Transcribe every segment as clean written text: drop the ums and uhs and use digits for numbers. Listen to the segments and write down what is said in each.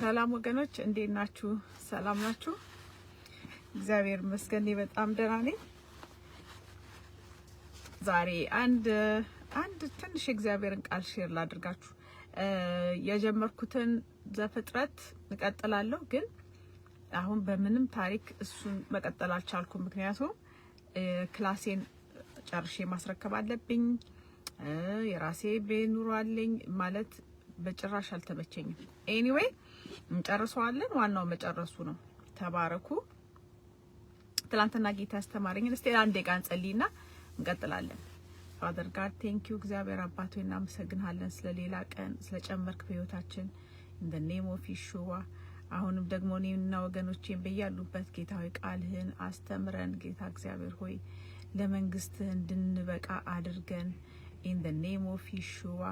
ሰላም ወገኖች እንዴት ናችሁ? ሰላም ናችሁ? እግዚአብሔር ይመስገን በጣም ደህና ነኝ። ዛሬ አንድ ትንሽ እግዚአብሔርን ቃል ሼር ላድርጋችሁ። የጀመርኩትን ዘፍጥረት እቀጥላለሁ፣ ግን አሁን በምንም ታሪክ እሱን መቀጠል አልቻልኩም። ምክንያቱም ክላሴን ጨርሼ ማስረከብ አለብኝ። የራሴ ቤት ኑሮ አለኝ ማለት በጭራሽ አልተመቸኝም። ኤኒዌይ እንጨርሰዋለን። ዋናው መጨረሱ ነው። ተባረኩ። ትላንትና ጌታ ያስተማረኝን እስቲ አንዴ ቃን ጸልይና እንቀጥላለን። ፋዘር ጋድ ቴንክ ዩ እግዚአብሔር አባት ሆይ እናመሰግናለን ስለሌላ ቀን ስለጨመርክ በህይወታችን in the name of Yeshua። አሁንም ደግሞ እኔና ወገኖቼን በያሉበት ጌታ ሆይ ቃልህን አስተምረን ጌታ እግዚአብሔር ሆይ ለመንግስትህ እንድንበቃ አድርገን in the name of Yeshua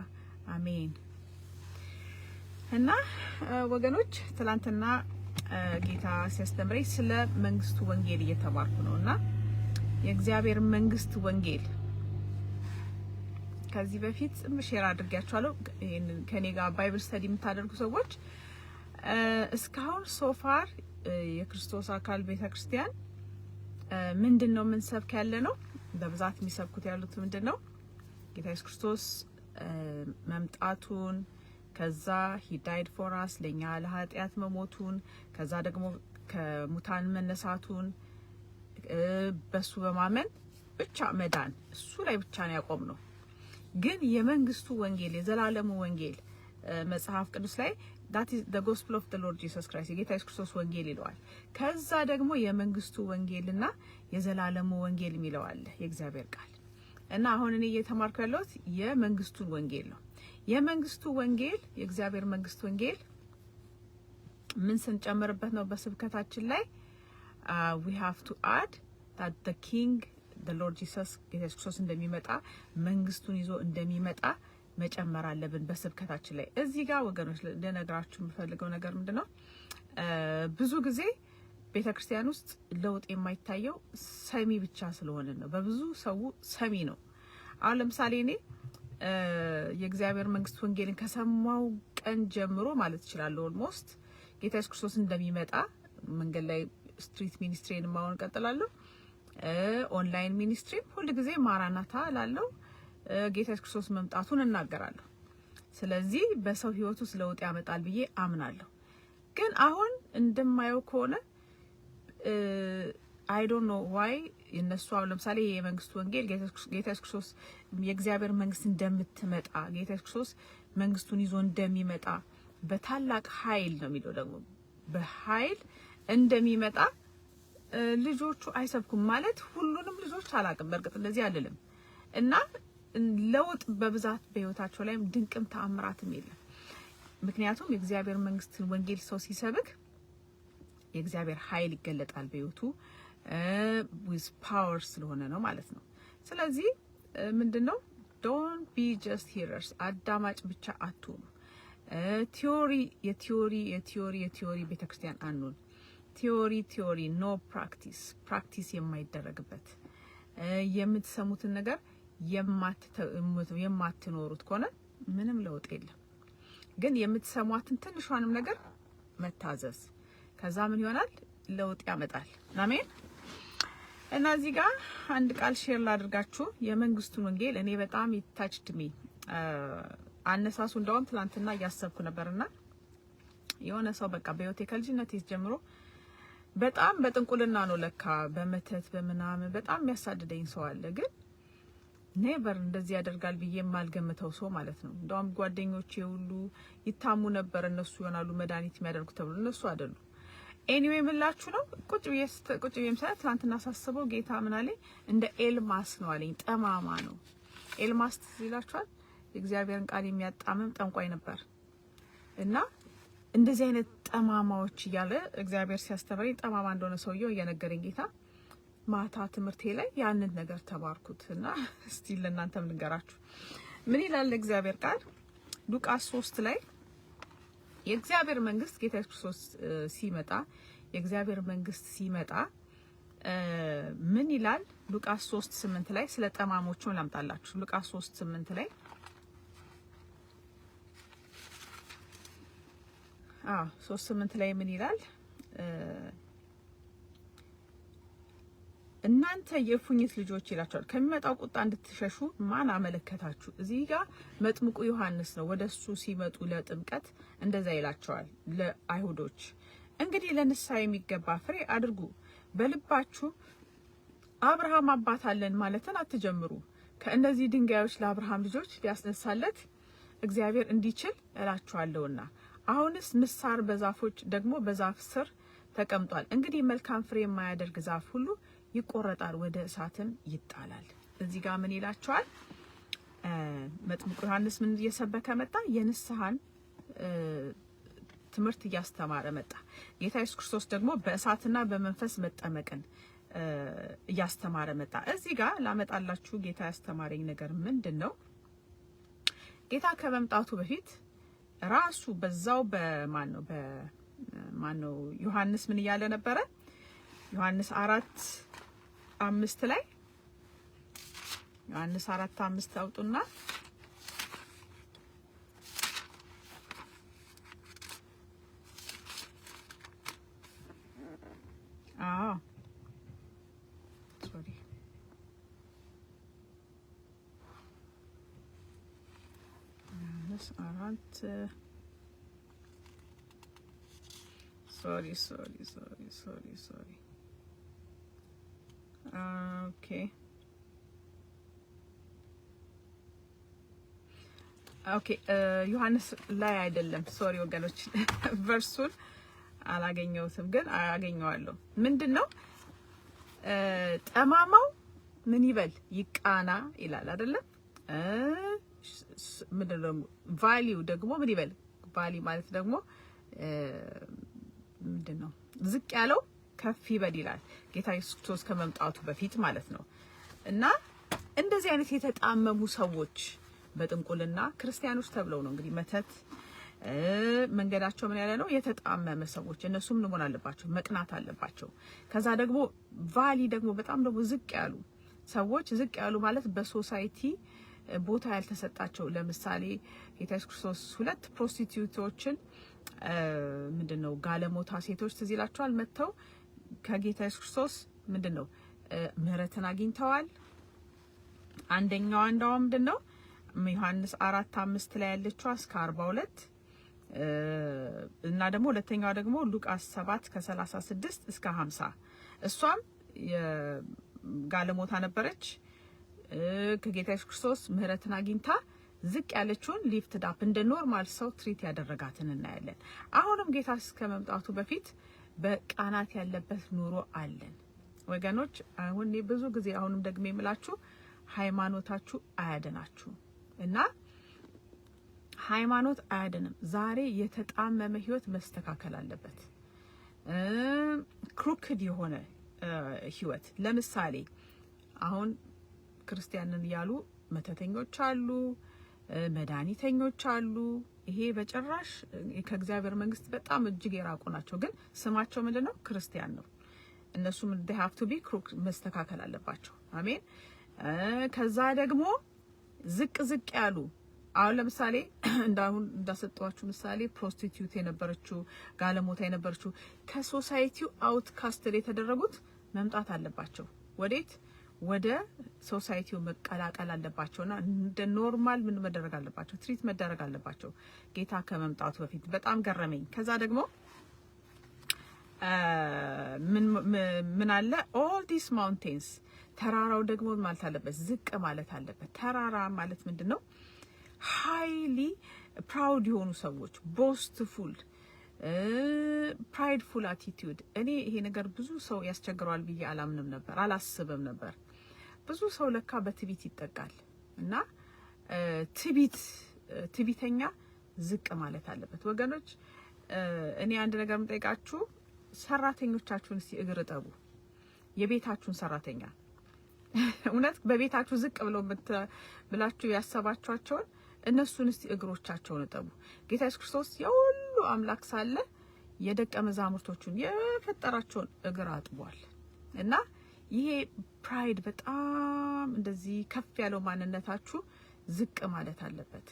አሜን። እና ወገኖች ትላንትና ጌታ ሲያስተምረኝ ስለ መንግስቱ ወንጌል እየተማርኩ ነውና የእግዚአብሔር መንግስት ወንጌል ከዚህ በፊት ሼር አድርጌያችኋለሁ። ይሄንን ከኔ ጋር ባይብል ስተዲ የምታደርጉ ሰዎች እስካሁን ሶፋር የክርስቶስ አካል ቤተክርስቲያን ምንድነው ምን ሰብክ ያለ ነው? በብዛት የሚሰብኩት ያሉት ምንድነው? ጌታ ኢየሱስ ክርስቶስ መምጣቱን ከዛ he died for us ለኛ ለኃጢአት መሞቱን ከዛ ደግሞ ከሙታን መነሳቱን በሱ በማመን ብቻ መዳን እሱ ላይ ብቻ ነው ያቆም ነው። ግን የመንግስቱ ወንጌል የዘላለሙ ወንጌል መጽሐፍ ቅዱስ ላይ that is the gospel of the Lord Jesus Christ የጌታ ኢየሱስ ክርስቶስ ወንጌል ይለዋል። ከዛ ደግሞ የመንግስቱ ወንጌልና የዘላለሙ ወንጌል የሚለው አለ የእግዚአብሔር ቃል። እና አሁን እኔ እየተማርኩ ያለሁት የመንግስቱን ወንጌል ነው። የመንግስቱ ወንጌል የእግዚአብሔር መንግስት ወንጌል ምን ስንጨምርበት ነው? በስብከታችን ላይ we have to add that the king the Lord Jesus ኢየሱስ ክርስቶስ እንደሚመጣ መንግስቱን ይዞ እንደሚመጣ መጨመር አለብን በስብከታችን ላይ። እዚህ ጋር ወገኖች ለነገራችሁ የምፈልገው ነገር ምንድነው? ብዙ ጊዜ ቤተክርስቲያን ውስጥ ለውጥ የማይታየው ሰሚ ብቻ ስለሆነ ነው። በብዙ ሰው ሰሚ ነው። አሁን ለምሳሌ እኔ የእግዚአብሔር መንግስት ወንጌልን ከሰማው ቀን ጀምሮ ማለት ይችላል ኦልሞስት ጌታ ኢየሱስ ክርስቶስ እንደሚመጣ መንገድ ላይ ስትሪት ሚኒስትሪን ማውን ቀጥላለሁ። ኦንላይን ሚኒስትሪ ሁሉ ጊዜ ማራናታ ላለው ጌታ ኢየሱስ ክርስቶስ መምጣቱን እናገራለሁ። ስለዚህ በሰው ህይወት ውስጥ ለውጥ ያመጣል ብዬ አምናለሁ። ግን አሁን እንደማየው ከሆነ I don't know why እነሱ አሁን ለምሳሌ የመንግስቱ ወንጌል ጌታ ኢየሱስ ክርስቶስ የእግዚአብሔር መንግስት እንደምትመጣ ጌታ ኢየሱስ ክርስቶስ መንግስቱን ይዞ እንደሚመጣ በታላቅ ኃይል ነው የሚለው ደግሞ በኃይል እንደሚመጣ ልጆቹ አይሰብኩም ማለት ሁሉንም ልጆች አላቅም በርግጥ እንደዚህ አይደለም። እና ለውጥ በብዛት በህይወታቸው ላይ ድንቅም ተአምራትም የለም። ምክንያቱም የእግዚአብሔር መንግስት ወንጌል ሰው ሲሰብክ የእግዚአብሔር ኃይል ይገለጣል በህይወቱ with power ስለሆነ ነው ማለት ነው። ስለዚህ ምንድነው don't be just hearers አዳማጭ ብቻ አትሁኑ። የቲዮሪ ቤተክርስቲያን አንሁን። ቲዮሪ no practice የማይደረግበት የምትሰሙትን ነገር የማትኖሩት ከሆነ ምንም ለውጥ የለም። ግን የምትሰሟትን ትንሿንም ነገር መታዘዝ ከዛ ምን ይሆናል? ለውጥ ያመጣል። አሜን። እና እዚህ ጋር አንድ ቃል ሼር ላድርጋችሁ። የመንግስቱን ወንጌል እኔ በጣም ይታችድ ሚ አነሳሱ እንደውም ትላንትና እያሰብኩ ነበርና የሆነ ሰው በቃ በህይወቴ ከልጅነቴ ጀምሮ በጣም በጥንቁልና ነው ለካ በመተት በመናም በጣም የሚያሳድደኝ ሰው አለ። ግን ኔቨር እንደዚህ ያደርጋል ብዬ የማልገምተው ሰው ማለት ነው። እንደውም ጓደኞቼ ሁሉ ይታሙ ነበር እነሱ ይሆናሉ መድኃኒት የሚያደርጉ ተብሎ እነሱ አይደሉ። ኤኒዌይ ምላችሁ ነው ቁጭ ብዬ ትናንትና ሳስበው ጌታ ምን አለኝ? እንደ ኤልማስ ነው አለኝ። ጠማማ ነው ኤልማስ ይላችኋል። የእግዚአብሔርን ቃል የሚያጣምም ጠንቋይ ነበር። እና እንደዚህ አይነት ጠማማዎች እያለ እግዚአብሔር ሲያስተምረኝ ጠማማ እንደሆነ ሰውየው እየነገረኝ ጌታ ማታ ትምህርቴ ላይ ያንን ነገር ተባርኩትና እስቲ ለእናንተም ልንገራችሁ። ምን ይላል እግዚአብሔር ቃል? ሉቃስ 3 ላይ የእግዚአብሔር መንግስት ጌታ ኢየሱስ ክርስቶስ ሲመጣ የእግዚአብሔር መንግስት ሲመጣ ምን ይላል? ሉቃስ 3:8 ላይ ስለ ጠማሞቹ ላምጣላችሁ። ሉቃስ 3:8 ላይ 3:8 ላይ ምን ይላል? እናንተ የፉኝት ልጆች ይላቸዋል ከሚመጣው ቁጣ እንድትሸሹ ማን አመለከታችሁ? እዚህ ጋር መጥምቁ ዮሐንስ ነው ወደሱ ሲመጡ ለጥምቀት እንደዛ ይላቸዋል ለአይሁዶች። እንግዲህ ለንስሐ የሚገባ ፍሬ አድርጉ፣ በልባችሁ አብርሃም አባት አለን ማለትን አትጀምሩ። ከእነዚህ ድንጋዮች ለአብርሃም ልጆች ሊያስነሳለት እግዚአብሔር እንዲችል እላችኋለሁና። አሁንስ ምሳር በዛፎች ደግሞ በዛፍ ስር ተቀምጧል። እንግዲህ መልካም ፍሬ የማያደርግ ዛፍ ሁሉ ይቆረጣል፣ ወደ እሳትም ይጣላል። እዚህ ጋር ምን ይላቸዋል? መጥምቁ ዮሐንስ ምን እየሰበከ መጣ? የንስሐን ትምህርት እያስተማረ መጣ። ጌታ ኢየሱስ ክርስቶስ ደግሞ በእሳትና በመንፈስ መጠመቅን እያስተማረ መጣ። እዚህ ጋር ላመጣላችሁ ጌታ ያስተማረኝ ነገር ምንድነው? ጌታ ከመምጣቱ በፊት ራሱ በዛው በማነው ዮሐንስ ምን እያለ ነበረ? ዮሐንስ 4:5 ላይ ዮሐንስ 4:5 አውጡና sorry. ኦኬ ዮሐንስ ላይ አይደለም፣ ሶሪ ወገኖች ቨርሱን አላገኘሁትም፣ ግን አገኘዋለሁ። ምንድነው ጠማማው ምን ይበል ይቃና ይላል አይደለም? ምንድነው ቫልዩ ደግሞ ምን ይበል? ቫሊ ማለት ደግሞ ምንድነው ዝቅ ያለው ከፍ ይበል ይላል ጌታ ኢየሱስ ክርስቶስ ከመምጣቱ በፊት ማለት ነው። እና እንደዚህ አይነት የተጣመሙ ሰዎች በጥንቁልና ክርስቲያኖች ተብለው ነው እንግዲህ መተት መንገዳቸው ምን ያለ ነው? የተጣመመ ሰዎች እነሱም ምን መሆን አለባቸው? መቅናት አለባቸው። ከዛ ደግሞ ቫሊ ደግሞ በጣም ደግሞ ዝቅ ያሉ ሰዎች፣ ዝቅ ያሉ ማለት በሶሳይቲ ቦታ ያልተሰጣቸው። ለምሳሌ ጌታ ኢየሱስ ክርስቶስ 2 ፕሮስቲቲዩቶችን ምንድነው ጋለሞታ ሴቶች ትዝ ይላቸዋል መተው ከጌታ ኢየሱስ ክርስቶስ ምንድነው ምህረትን አግኝተዋል። አንደኛዋ እንደው ምንድነው ዮሐንስ 4:5 ላይ ያለችው እስከ 42 እና ደግሞ ሁለተኛዋ ደግሞ ሉቃስ 7:36 እስከ 50 እሷም የጋለሞታ ነበረች። ከጌታ ኢየሱስ ክርስቶስ ምህረትን አግኝታ ዝቅ ያለችውን ሊፍት ዳፕ እንደ ኖርማል ሰው ትሪት ያደረጋትን እናያለን። አሁንም ጌታ እስከ መምጣቱ በፊት በቃናት ያለበት ኑሮ አለን ወገኖች። አሁን ብዙ ጊዜ አሁንም ደግሜ የምላችሁ ሃይማኖታችሁ አያድናችሁ እና ሃይማኖት አያድንም። ዛሬ የተጣመመ ህይወት መስተካከል አለበት። ክሩክድ የሆነ ህይወት ለምሳሌ አሁን ክርስቲያንን ያሉ መተተኞች አሉ፣ መድኃኒተኞች አሉ። ይሄ በጭራሽ ከእግዚአብሔር መንግስት በጣም እጅግ የራቁ ናቸው። ግን ስማቸው ምንድነው? ክርስቲያን ነው። እነሱም they have to be crook መስተካከል አለባቸው። አሜን። ከዛ ደግሞ ዝቅ ያሉ አሁን ለምሳሌ እንዳሰጣችሁ ምሳሌ ፕሮስቲቲዩት የነበረችው ጋለሞታ የነበረችው ከሶሳይቲው አውትካስትድ የተደረጉት መምጣት አለባቸው። ወዴት? ወደ ሶሳይቲው መቀላቀል አለባቸውና እንደ ኖርማል ምን መደረግ አለባቸው? ትሪት መደረግ አለባቸው ጌታ ከመምጣቱ በፊት። በጣም ገረመኝ። ከዛ ደግሞ ምን አለ all these mountains ተራራው ደግሞ ማለት አለበት ዝቅ ማለት አለበት። ተራራ ማለት ምንድነው? ሃይሊ ፕራውድ የሆኑ ሰዎች፣ ቦስትፉል ፕራይድፉል አቲቲዩድ። እኔ ይሄ ነገር ብዙ ሰው ያስቸግረዋል ብዬ አላምንም ነበር፣ አላስብም ነበር። ብዙ ሰው ለካ በትቢት ይጠቃል እና ትቢተኛ ዝቅ ማለት አለበት ወገኖች። እኔ አንድ ነገር የምጠይቃችሁ ሰራተኞቻችሁን እስቲ እግር እጠቡ። የቤታችሁን ሰራተኛ እውነት በቤታችሁ ዝቅ ብላችሁ ያሰባችኋቸውን እነሱን እስቲ እግሮቻቸውን እጠቡ። ጌታ ኢየሱስ ክርስቶስ የሁሉ አምላክ ሳለ የደቀ መዛሙርቶቹን የፈጠራቸውን እግር አጥቧል። እና ይሄ ፕራይድ በጣም እንደዚህ ከፍ ያለው ማንነታችሁ ዝቅ ማለት አለበት።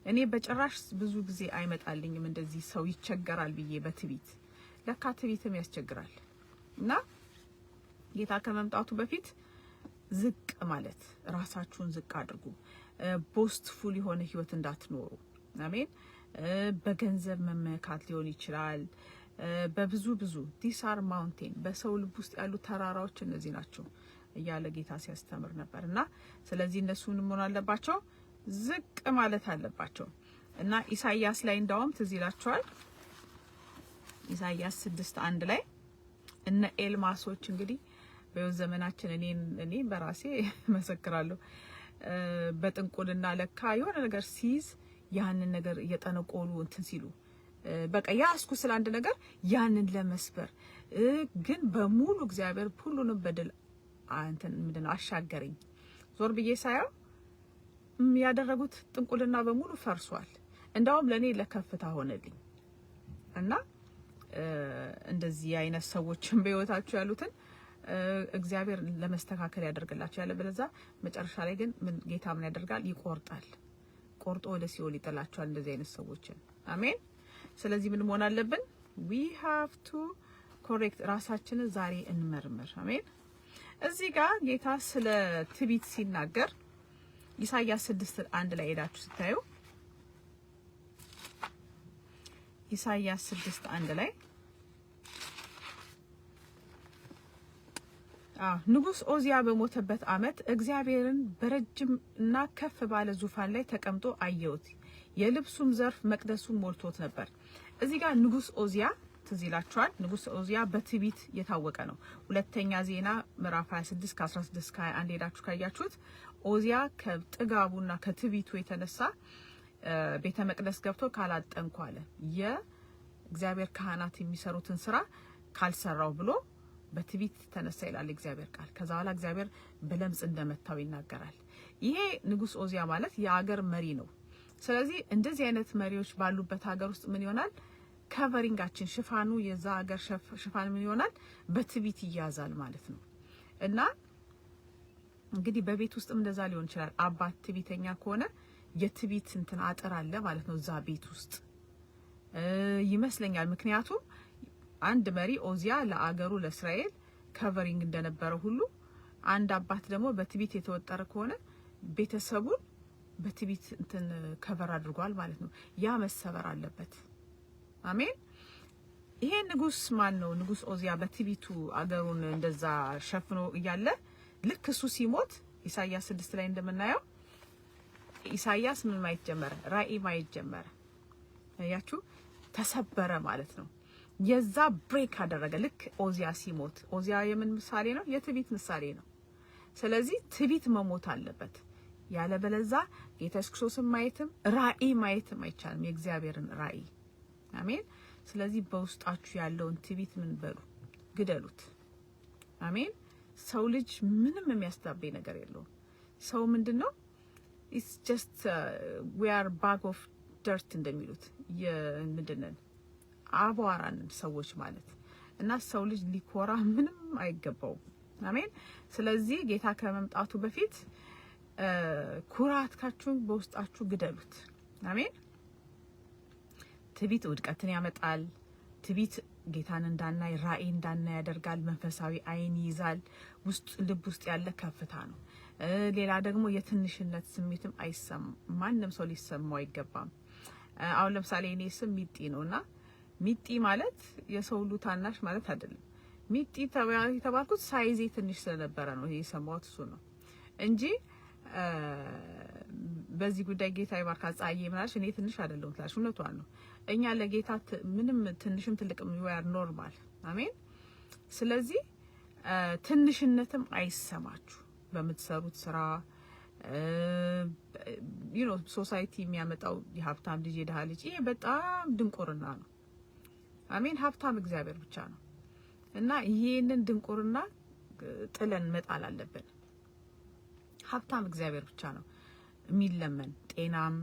እኔ በጭራሽ ብዙ ጊዜ አይመጣልኝም እንደዚህ ሰው ይቸገራል ብዬ በትቢት ለካ ትቢትም ያስቸግራል። እና ጌታ ከመምጣቱ በፊት ዝቅ ማለት ራሳችሁን ዝቅ አድርጉ። ቦስትፉል የሆነ ህይወት እንዳትኖሩ። አሜን። በገንዘብ መመካት ሊሆን ይችላል። በብዙ ዲሳር ማውንቴን በሰው ልብ ውስጥ ያሉ ተራራዎች እነዚህ ናቸው እያለ ጌታ ሲያስተምር ነበርና ስለዚህ እነሱን ምን አለባቸው ዝቅ ማለት አለባቸው። እና ኢሳይያስ ላይ እንዳውም ትዝ ይላችኋል ኢሳይያስ 6:1 ላይ እነ ኤልማሶች እንግዲህ በዚህ ዘመናችን እኔ በራሴ መሰክራለሁ በጥንቁልና ለካ የሆነ ነገር ሲይዝ ያንን ነገር እየጠነቆሉ እንትን ሲሉ በቃ ያስኩ ስለ አንድ ነገር ያንን ለመስበር ግን በሙሉ እግዚአብሔር ሁሉንም በደል አንተን ምንድነው አሻገረኝ። ዞር ብዬ ሳየው ያደረጉት ጥንቁልና በሙሉ ፈርሷል። እንዳውም ለኔ ለከፍታ ሆነልኝ። እና እንደዚህ አይነት ሰዎችን በህይወታቸው ያሉትን እግዚአብሔር ለመስተካከል ያደርግላቸው ያለ በለዛ መጨረሻ ላይ ግን ጌታ ምን ያደርጋል ይቆርጣል። ቆርጦ ወደ ሲኦል ይጥላቸዋል እንደዚህ አይነት ሰዎችን። አሜን። ስለዚህ ምን መሆን አለብን? we have to correct ራሳችንን ዛሬ እንመርምር። አሜን። እዚህ ጋር ጌታ ስለ ትቢት ሲናገር ኢሳይያስ 6:1 ላይ ሄዳችሁ ስታዩ ኢሳይያስ 6:1 ላይ ንጉስ ኦዚያ በሞተበት አመት እግዚአብሔርን በረጅም እና ከፍ ባለ ዙፋን ላይ ተቀምጦ አየሁት። የልብሱም ዘርፍ መቅደሱን ሞልቶት ነበር። እዚህ ጋር ንጉስ ኦዚያ ትዝ ይላችኋል። ንጉስ ኦዚያ በትቢት የታወቀ ነው። ሁለተኛ ዜና ምዕራፍ 26 ከ16 ከ21 ሄዳችሁ ካያችሁት ኦዚያ ከጥጋቡና ከትቢቱ የተነሳ ቤተ መቅደስ ገብቶ ካላጠንኩ አለ የእግዚአብሔር ካህናት የሚሰሩትን ስራ ካልሰራው ብሎ በትቢት ተነሳ ይላል እግዚአብሔር ቃል። ከዛ በኋላ እግዚአብሔር በለምጽ እንደመታው ይናገራል። ይሄ ንጉስ ኦዚያ ማለት የሀገር መሪ ነው። ስለዚህ እንደዚህ አይነት መሪዎች ባሉበት ሀገር ውስጥ ምን ይሆናል? ከቨሪንጋችን ሽፋኑ የዛ ሀገር ሽፋን ምን ይሆናል? በትቢት ይያዛል ማለት ነው። እና እንግዲህ በቤት ውስጥም እንደዛ ሊሆን ይችላል። አባት ትቢተኛ ከሆነ የትቢት እንትን አጥር አለ ማለት ነው እዛ ቤት ውስጥ ይመስለኛል። ምክንያቱም አንድ መሪ ኦዚያ ለአገሩ ለእስራኤል ከቨሪንግ እንደነበረው ሁሉ አንድ አባት ደግሞ በትቢት የተወጠረ ከሆነ ቤተሰቡን በትቢት እንትን ከቨር አድርጓል ማለት ነው። ያ መሰበር አለበት። አሜን። ይሄ ንጉስ ማን ነው? ንጉስ ኦዚያ በትቢቱ አገሩን እንደዛ ሸፍኖ እያለ ልክ እሱ ሲሞት ኢሳይያስ 6 ላይ እንደምናየው ኢሳይያስ ምን ማየት ጀመረ? ራእይ ማየት ጀመረ። ያያችሁ ተሰበረ ማለት ነው። የዛ ብሬክ አደረገ። ልክ ኦዚያ ሲሞት ኦዚያ የምን ምሳሌ ነው? የትቢት ምሳሌ ነው። ስለዚህ ትቢት መሞት አለበት። ያለ በለዛ ጌታ ኢየሱስ ክርስቶስን ማየትም ራእይ ማየትም አይቻልም፣ የእግዚአብሔርን ራእይ። አሜን። ስለዚህ በውስጣችሁ ያለውን ትቢት ምን በሉ ግደሉት። አሜን። ሰው ልጅ ምንም የሚያስታበይ ነገር የለውም። ሰው ምንድነው? it's just we are bag of dirt እንደሚሉት የምንድነን አቧራን ሰዎች ማለት እና ሰው ልጅ ሊኮራ ምንም አይገባው። አሜን። ስለዚህ ጌታ ከመምጣቱ በፊት ኩራታችሁን በውስጣችሁ ግደሉት። አሜን። ትቢት ውድቀትን ያመጣል። ትቢት ጌታን እንዳናይ ራእይ እንዳናይ ያደርጋል። መንፈሳዊ አይን ይይዛል። ውስጥ ልብ ውስጥ ያለ ከፍታ ነው። ሌላ ደግሞ የትንሽነት ስሜትም ማንም ሰው ሊሰማው አይገባም። አሁን ለምሳሌ እኔ ስም ሚጢ ነውና ሚጢ ማለት የሰው ሁሉ ታናሽ ማለት አይደለም። ሚጢ የተባልኩት ሳይዜ ትንሽ ስለነበረ ነው የሰማሁት እሱ ነው እንጂ በዚህ ጉዳይ ጌታ ይባርካት። ጻዬ ምናልሽ እኔ ትንሽ አይደለሁም ትላልሽ። እውነቷን ነው። እኛ ለጌታ ምንም ትንሽም ትልቅም ነው ኖርማል። አሜን። ስለዚህ ትንሽነትም አይሰማችሁ በምትሰሩት ስራ። ሶሳይቲ የሚያመጣው የሀብታም ልጅ የድሃ ልጅ ይሄ በጣም ድንቁርና ነው። አሜን። ሀብታም እግዚአብሔር ብቻ ነው እና ይሄንን ድንቁርና ጥለን መጣል አለብን። ሀብታም እግዚአብሔር ብቻ ነው የሚለመን። ጤናም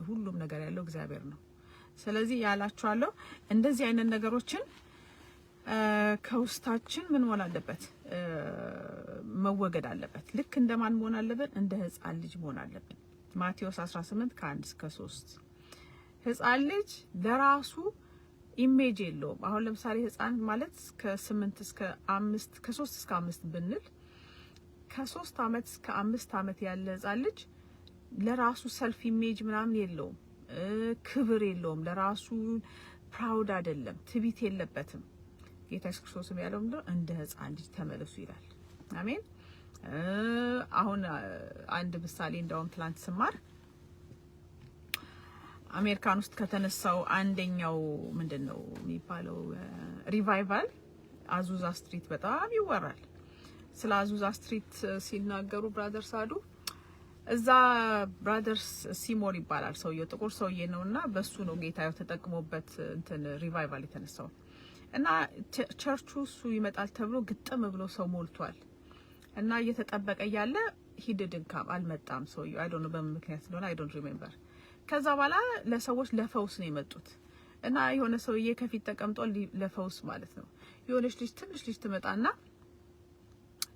ሁሉም ነገር ያለው እግዚአብሔር ነው። ስለዚህ ያላችኋለሁ እንደዚህ አይነት ነገሮችን ከውስጣችን ምን መሆን አለበት? መወገድ አለበት። ልክ እንደማን መሆን አለበት? እንደ ሕፃን ልጅ መሆን አለብን። ማቴዎስ 18 ከ1 እስከ 3 ህፃን ልጅ ለራሱ ኢሜጅ የለውም። አሁን ለምሳሌ ህፃን ማለት ከ8 እስከ 5 ከ3 እስከ 5 ብንል ከ3 አመት እስከ 5 አመት ያለ ህፃን ልጅ ለራሱ ሰልፍ ኢሜጅ ምናምን የለውም፣ ክብር የለውም፣ ለራሱ ፕራውድ አይደለም፣ ትቢት የለበትም። ጌታ ኢየሱስ ክርስቶስም ያለው እንደ ህፃን ልጅ ተመለሱ ይላል። አሜን። አሁን አንድ ምሳሌ እንደውም ትላንት ስማር አሜሪካን ውስጥ ከተነሳው አንደኛው ምንድነው የሚባለው ሪቫይቫል አዙዛ ስትሪት በጣም ይወራል። ስለ አዙዛ ስትሪት ሲናገሩ ብራዘር ሳዱ እዛ ብራዘርስ ሲሞር ይባላል ሰውየው፣ ጥቁር ሰውዬ ነውና በሱ ነው ጌታ ተጠቅሞበት እንትን ሪቫይቫል የተነሳው እና ቸርቹ እሱ ይመጣል ተብሎ ግጥም ብሎ ሰው ሞልቷል እና እየተጠበቀ ያለ ሂድድን ካም አልመጣም ሰውየው። አይ ዶንት ኖ በምን ምክንያት እንደሆነ አይ ዶንት ሪሜምበር። ከዛ በኋላ ለሰዎች ለፈውስ ነው የመጡት እና የሆነ ሰውዬ ከፊት ተቀምጦ ለፈውስ ማለት ነው። የሆነች ልጅ ትንሽ ልጅ ትመጣና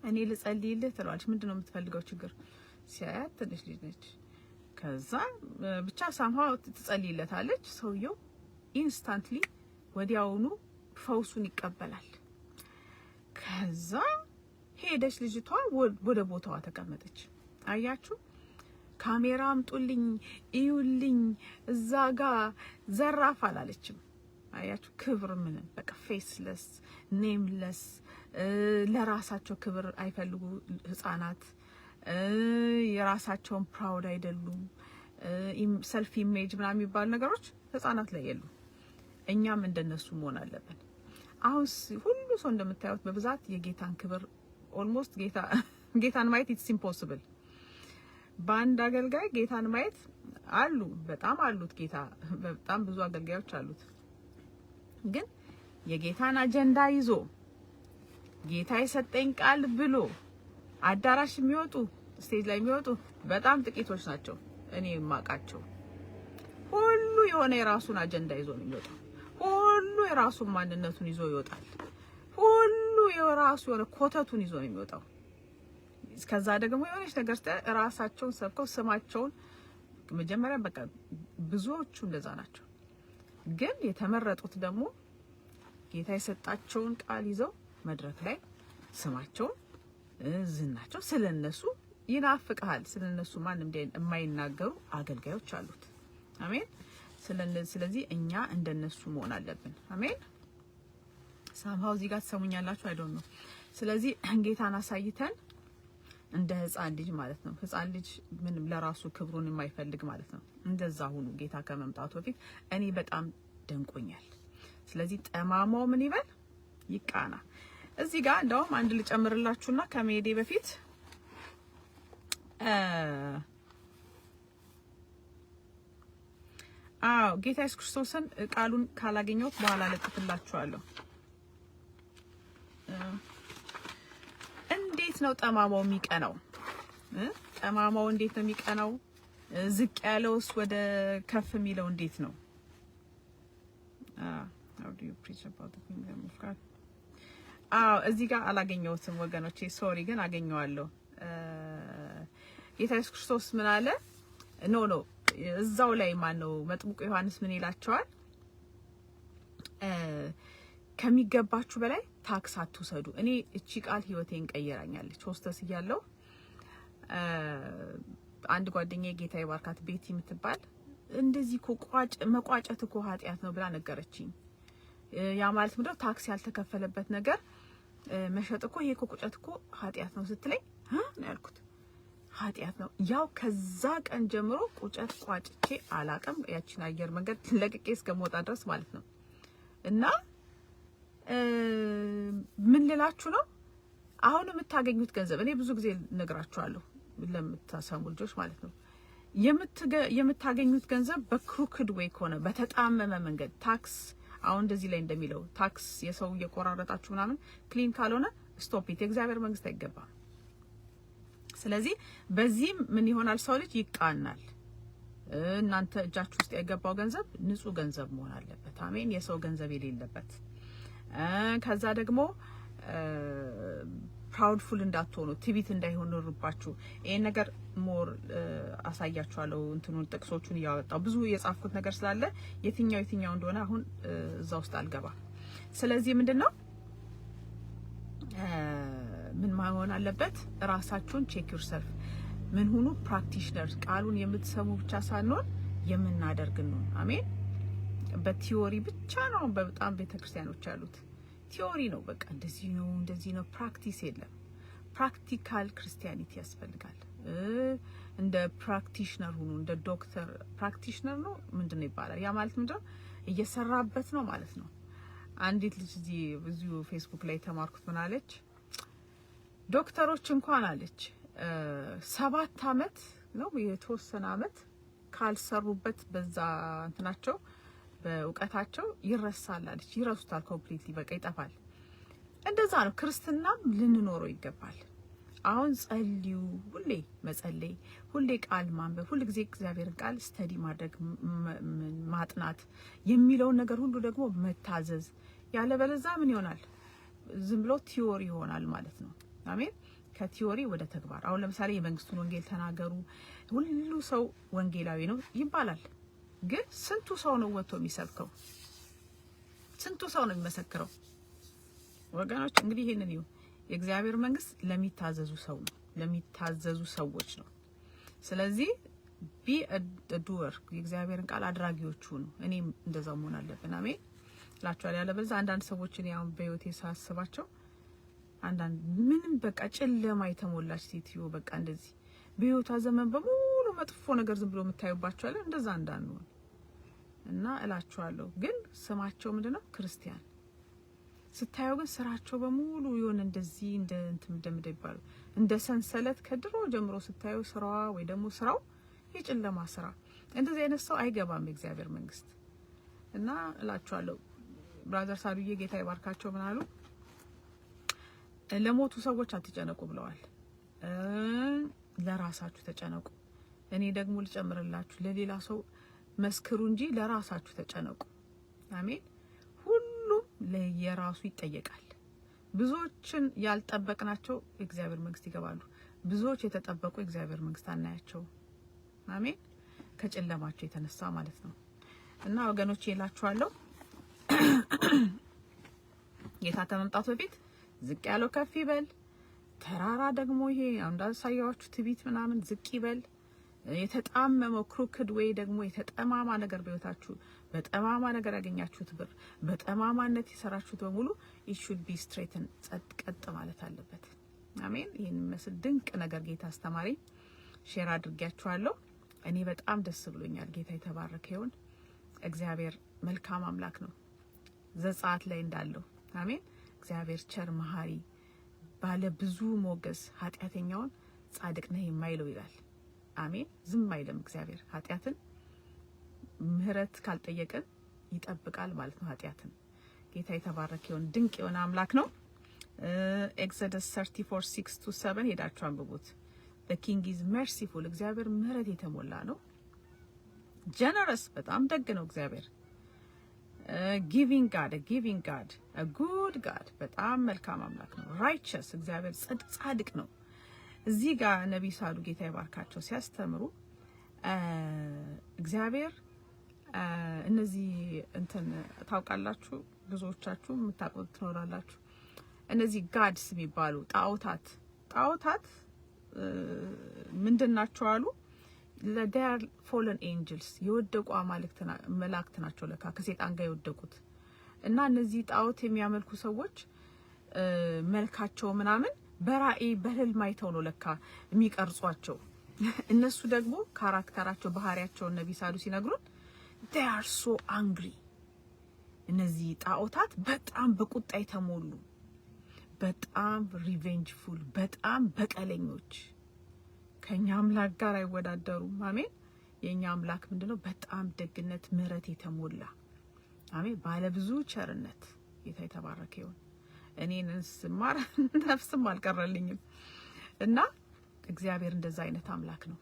እኔ ልጸልይልህ ትላለች። ምንድነው የምትፈልገው ችግር ሲያያት ትንሽ ልጅ ነች። ከዛ ብቻ ሳምሃው ትጸልይለታለች። ሰውየው ኢንስታንትሊ ወዲያውኑ ፈውሱን ይቀበላል። ከዛ ሄደች ልጅቷ ወደ ቦታዋ ተቀመጠች። አያችሁ፣ ካሜራ አምጡልኝ እዩልኝ እዛ ጋር ዘራፍ አላለችም። አያችሁ፣ ክብር ምንም በቃ ፌስለስ ኔምለስ፣ ለራሳቸው ክብር አይፈልጉ ህፃናት፣ የራሳቸውን ፕራውድ አይደሉም፣ ሰልፍ ኢሜጅ ምናምን የሚባሉ ነገሮች ህፃናት ላይ የሉ። እኛም እንደነሱ መሆን አለብን። አሁን ሁሉ ሰው እንደምታዩት በብዛት የጌታን ክብር ኦልሞስት ጌታን ማየት ኢትስ ኢምፖሲብል። በአንድ አገልጋይ ጌታን ማየት አሉ፣ በጣም አሉት። ጌታ በጣም ብዙ አገልጋዮች አሉት። ግን የጌታን አጀንዳ ይዞ ጌታ የሰጠኝ ቃል ብሎ አዳራሽ የሚወጡ ስቴጅ ላይ የሚወጡ በጣም ጥቂቶች ናቸው። እኔ የማውቃቸው ሁሉ የሆነ የራሱን አጀንዳ ይዞ ነው የሚወጣው። ሁሉ የራሱን ማንነቱን ይዞ ይወጣል። ሁሉ የራሱ የሆነ ኮተቱን ይዞ ነው የሚወጣው። እስከዛ ደግሞ የሆነች ነገር ራሳቸውን ሰብከው ስማቸውን መጀመሪያ በቃ ብዙዎቹ እንደዛ ናቸው። ግን የተመረጡት ደግሞ ጌታ የሰጣቸውን ቃል ይዘው መድረክ ላይ ስማቸውን ዝናቸው ስለነሱ ይናፍቃል። ስለነሱ ማንም የማይናገሩ አገልጋዮች አሉት። አሜን። ስለዚህ እኛ እንደነሱ መሆን አለብን። አሜን። ሳምሃው እዚህ ጋር ተሰሙኛላችሁ አይ ዶንት ኖ። ስለዚህ ጌታን አሳይተን እንደ ህፃን ልጅ ማለት ነው። ህፃን ልጅ ምንም ለራሱ ክብሩን የማይፈልግ ማለት ነው። እንደዛ ሁኑ ጌታ ከመምጣቱ በፊት። እኔ በጣም ደንቆኛል። ስለዚህ ጠማማው ምን ይበል ይቃና። እዚህ ጋር እንደውም አንድ ልጨምርላችሁና ከመሄዴ በፊት ጌታ ኢየሱስ ክርስቶስን ቃሉን ካላገኘሁት በኋላ ለጥፍላችኋለሁ። እንዴት ነው ጠማማው የሚቀናው? ጠማማው እንዴት ነው የሚቀናው? ዝቅ ያለውስ ወደ ከፍ የሚለው እንዴት ነው? how do you preach about the kingdom of God? እዚህ ጋር አላገኘሁትም ወገኖቼ፣ ሶሪ። ግን አገኘዋለሁ። ጌታ ኢየሱስ ክርስቶስ ምን አለ? ኖ እዛው ላይ ማን ነው መጥምቁ ዮሐንስ ምን ይላቸዋል? ከሚገባችሁ በላይ ታክስ አትውሰዱ። እኔ እቺ ቃል ህይወቴን ቀይራኛለች። ሆስተስ እያለሁ አንድ ጓደኛዬ ጌታ ይባርካት ቤቲ የምትባል እንደዚህ እኮ መቋጨት እኮ ኃጢያት ነው ብላ ነገረችኝ። ያ ማለት ምንድነው? ታክስ ያልተከፈለበት ነገር መሸጥ እኮ ይሄ እኮ ቁጨት እኮ ኃጢያት ነው ስትለኝ ነው ያልኩት። ኃጢያት ነው። ያው ከዛ ቀን ጀምሮ ቁጨት ቋጭቼ አላቀም። ያቺን አየር መንገድ ለቅቄ እስከመውጣ ድረስ ማለት ነው። እና ምን ልላችሁ ነው? አሁን የምታገኙት ገንዘብ እኔ ብዙ ጊዜ ነግራችኋለሁ ለምታሰሙ ልጆች ማለት ነው። የምታገኙት ገንዘብ በክሩክድ ወይ ከሆነ በተጣመመ መንገድ ታክስ አሁን እንደዚህ ላይ እንደሚለው ታክስ የሰው እየቆራረጣችሁ ምናምን ክሊን ካልሆነ ስቶፕ ኢት። የእግዚአብሔር መንግስት አይገባም። ስለዚህ በዚህም ምን ይሆናል? ሰው ልጅ ይቃናል። እናንተ እጃችሁ ውስጥ የገባው ገንዘብ ንጹህ ገንዘብ መሆን አለበት። አሜን። የሰው ገንዘብ የሌለበት። ከዛ ደግሞ ፕራውድፉል እንዳትሆኑ ትቢት እንዳይሆንሩባችሁ ይሄን ነገር ሞር አሳያችኋለሁ እንትኑን ጥቅሶቹን ያወጣው ብዙ የጻፍኩት ነገር ስላለ የትኛው እንደሆነ አሁን እዛ ውስጥ አልገባ ስለዚህ ምንድነው ምን ማሆን አለበት ራሳችሁን ቼክ ዩርሰልፍ ምን ሁኑ ፕራክቲሽነርስ ቃሉን የምትሰሙ ብቻ ሳይሆን የምናደርግ ነው አሜን በቲዮሪ ብቻ ነው በጣም ቤተክርስቲያኖች ያሉት ቲዮሪ ነው በቃ እንደዚህ ነው ፕራክቲስ የለም ፕራክቲካል ክርስቲያኒቲ ያስፈልጋል እንደ ፕራክቲሽነር ሁኑ እንደ ዶክተር ፕራክቲሽነር ነው ምንድነው ይባላል ያ ማለት ምንድነው እየሰራበት ነው ማለት ነው አንዲት ልጅ እዚህ ብዙ ፌስቡክ ላይ ተማርኩት ምን አለች ዶክተሮች እንኳን አለች 7 አመት ነው የተወሰነ አመት ካልሰሩበት በዛ እንትናቸው በእውቀታቸው ይረሳል አለች ይረሱታል ኮምፕሊትሊ በቃ ይጠፋል እንደዛ ነው ክርስትናም ልንኖረው ይገባል አሁን ጸልዩ ሁሌ መጸለይ ሁሌ ቃል ማንበብ ሁሉ ጊዜ እግዚአብሔርን ቃል ስተዲ ማድረግ ማጥናት የሚለው ነገር ሁሉ ደግሞ መታዘዝ ያለ በለዛ ምን ይሆናል ዝም ብሎ ቲዮሪ ይሆናል ማለት ነው አሜን ከቲዮሪ ወደ ተግባር አሁን ለምሳሌ የመንግስቱን ወንጌል ተናገሩ ሁሉ ሰው ወንጌላዊ ነው ይባላል ግን ስንቱ ሰው ነው ወጥቶ የሚሰብከው ስንቱ ሰው ነው የሚመሰክረው ወገኖች እንግዲህ ይሄንን ይሁን የእግዚአብሔር መንግስት ለሚታዘዙ ሰው ነው ለሚታዘዙ ሰዎች ነው ስለዚህ ቢ ዱወር የእግዚአብሔርን ቃል አድራጊዎቹ ነው እኔም እንደዛው መሆን አለብን አሜን ላችኋል ያለ በዛ አንዳንድ ሰዎችን ያው በህይወቴ ሳስባቸው አንዳንድ ምንም በቃ ጨለማ የተሞላች ሴትዮ በቃ እንደዚህ በህይወቷ ዘመን በሙሉ መጥፎ ነገር ዝም ብሎ የምታዩባቸው አለ እንደዛ እንዳንሆን እና እላችኋለሁ ግን ስማቸው ምንድነው ክርስቲያን ስታዩ ግን ስራቸው በሙሉ ይሆን እንደዚህ እንደምደባሉ እንደ ሰንሰለት ከድሮ ጀምሮ ስታዩ ስራዋ ወይ ደግሞ ስራው የጨለማ ስራ እንደዚህ አይነት ሰው አይገባም እግዚአብሔር መንግስት እና እላችኋለሁ ብራዘር ሳዱዬ ጌታ ይባርካቸው ምን አሉ ለሞቱ ሰዎች አትጨነቁ ብለዋል ለራሳችሁ ተጨነቁ እኔ ደግሞ ልጨምርላችሁ ለሌላ ሰው መስክሩ እንጂ ለራሳችሁ ተጨነቁ አሜን ሁሉም ለየራሱ ይጠየቃል ብዙዎችን ያልጠበቅናቸው እግዚአብሔር መንግስት ይገባሉ ብዙዎች የተጠበቁ እግዚአብሔር መንግስት አናያቸው አሜን ከጨለማቸው የተነሳ ማለት ነው እና ወገኖቼ ይላችኋለሁ ጌታ ተመምጣቱ በፊት ዝቅ ያለው ከፍ ይበል ተራራ ደግሞ ይሄ እንዳሳያችሁ ትቢት ምናምን ዝቅ ይበል የተጣመመው ክሩክድ ወይ ደግሞ የተጠማማ ነገር በህይወታችሁ በጠማማ ነገር ያገኛችሁት ብር በጠማማነት የሰራችሁት በሙሉ it should be straightened ቀጥ ማለት አለበት አሜን ይሄን መስል ድንቅ ነገር ጌታ አስተማሪ ሼር አድርጋችኋለሁ እኔ በጣም ደስ ብሎኛል ጌታ የተባረከ ይሁን እግዚአብሔር መልካም አምላክ ነው ዘጻት ላይ እንዳለው አሜን እግዚአብሔር ቸር መሐሪ ባለ ብዙ ሞገስ ኃጢያተኛውን ጻድቅ ነህ የማይለው ይላል አሜን ዝም አይልም እግዚአብሔር ኃጢያትን ምህረት ካልጠየቀን ይጠብቃል ማለት ነው ኃጢያትን ጌታ የተባረከ ይሁን ድንቅ የሆነ አምላክ ነው ኤክሶደስ 34:6-7 ሄዳችሁ አንብቡት the king is merciful እግዚአብሔር ምህረት የተሞላ ነው generous በጣም ደግ ነው እግዚአብሔር giving God a good God በጣም መልካም አምላክ ነው righteous እግዚአብሔር ጻድቅ ነው እዚህ ጋር ነብይ ሳሉ ጌታ ይባርካቸው ሲያስተምሩ እግዚአብሔር እነዚህ እንትን ታውቃላችሁ ብዙዎቻችሁ የምታውቁት ትኖራላችሁ እነዚህ ጋድስ የሚባሉ ጣዖታት ምንድናቸው አሉ ለዴር ፎለን ኤንጀልስ የወደቁ መላእክት ናቸው ለካ ከሰይጣን ጋር የወደቁት እና እነዚህ ጣዖት የሚያመልኩ ሰዎች መልካቸው ምናምን በራእይ በህልም አይተው ነው ለካ የሚቀርጿቸው እነሱ ደግሞ ካራክተራቸው ባህሪያቸው ነብይ ሳሉ ሲነግሩን they are so angry እነዚህ ጣዖታት በጣም በቁጣ የተሞሉ በጣም ሪቬንጅፉል በጣም በቀለኞች ከኛ አምላክ ጋር አይወዳደሩም አሜን የኛ አምላክ ምንድነው በጣም ደግነት ምህረት የተሞላ አሜን ባለ ብዙ ቸርነት ጌታ የተባረከ ይሁን እኔን ስማር ነፍስም አልቀረልኝም እና እግዚአብሔር እንደዛ አይነት አምላክ ነው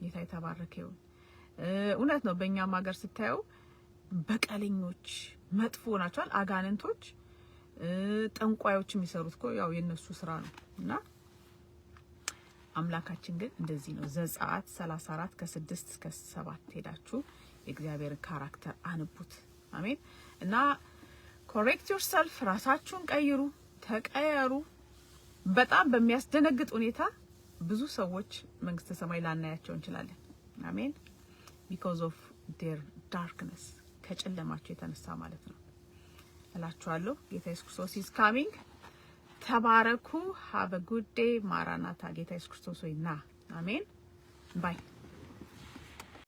ጌታ የተባረከ ይሁን እውነት ነው በእኛም ሀገር ስታዩ በቀለኞች መጥፎ ናቸው አጋንንቶች ጠንቋዮች የሚሰሩት እኮ ያው የነሱ ስራ ነው እና አምላካችን ግን እንደዚህ ነው። ዘጸአት 34 ከ6 እስከ 7 ሄዳችሁ የእግዚአብሔር ካራክተር አንቡት። አሜን። እና ኮሬክት ዮርሰልፍ፣ ራሳችሁን ቀይሩ፣ ተቀየሩ። በጣም በሚያስደነግጥ ሁኔታ ብዙ ሰዎች መንግስተ ሰማይ ላናያቸው እንችላለን። አሜን። because of their darkness፣ ከጨለማቸው የተነሳ ማለት ነው እላችኋለሁ። ጌታ ኢየሱስ ክርስቶስ is coming። ተባረኩ። have a good day። ማራናታ። ጌታ ኢየሱስ ክርስቶስ ሆይ ና። አሜን። ባይ